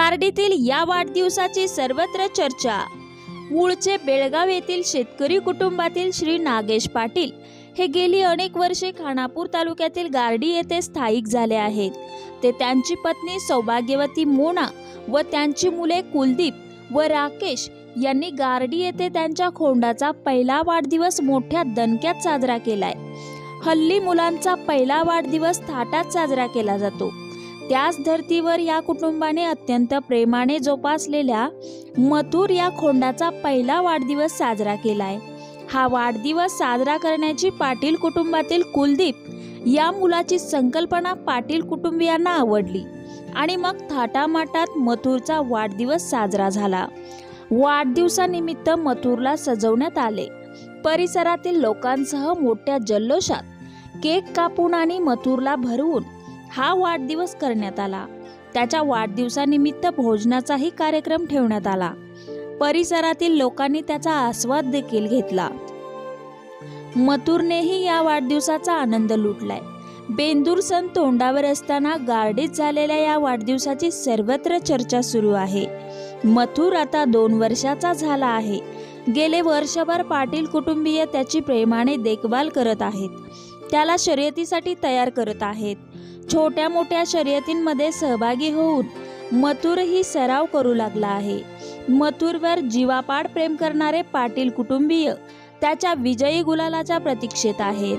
गारडीतील या वाढदिवसाची सर्वत्र चर्चा। मूळचे बेळगाव येथील शेतकरी कुटुंबातील श्री नागेश पाटील हे गेली अनेक वर्षे खानापूर तालुक्यातील गारडी येथे स्थायिक झाले आहेत। ते त्यांची पत्नी सौभाग्यवती मोना व त्यांची मुले कुलदीप व राकेश यांनी गारडी येथे त्यांच्या खोंडाचा पहिला वाढदिवस मोठ्या दणक्यात साजरा केलाय। हल्ली मुलांचा पहिला वाढदिवस थाटात साजरा केला जातो। त्याच धर्तीवर या कुटुंबाने अत्यंत प्रेमाने जोपासलेल्या मथुर या खोंडाचा पहिला वाढदिवस साजरा केलाय। हा वाढदिवस साजरा करण्याची पाटील कुटुंबातील कुलदीप या मुलाची संकल्पना पाटील कुटुंबियांना आवडली आणि मग थाटामाटात मथुरचा वाढदिवस साजरा झाला। वाढदिवसानिमित्त मथुरला सजवण्यात आले। परिसरातील लोकांसह मोठ्या जल्लोषात केक कापून आणि मथुरला भरवून हा वाढदिवस करण्यात आला। त्याच्या वाढदिवसानिमित्त भोजनाचाही कार्यक्रम ठेवण्यात आला। परिसरातील लोकांनी त्याचा आस्वाद देखील घेतला। मथुरनेही या वाढदिवसाचा आनंद लुटलाय। बेंदूर सण तोंडावर असताना गारडीत झालेल्या या वाढदिवसाची सर्वत्र चर्चा सुरू आहे। मथुर आता 2 वर्षाचा झाला आहे। गेले वर्षभर पाटील कुटुंबीय त्याची प्रेमाने देखभाल करत आहेत। त्याला शर्यतीसाठी तयार करत आहेत। छोट्या मोठ्या शर्यतींमध्ये सहभागी होऊन मथुरही सराव करू लागला आहे। मथुरवर जीवापाड प्रेम करणारे पाटील कुटुंबीय त्याच्या विजयी गुलालाच्या प्रतीक्षेत आहेत।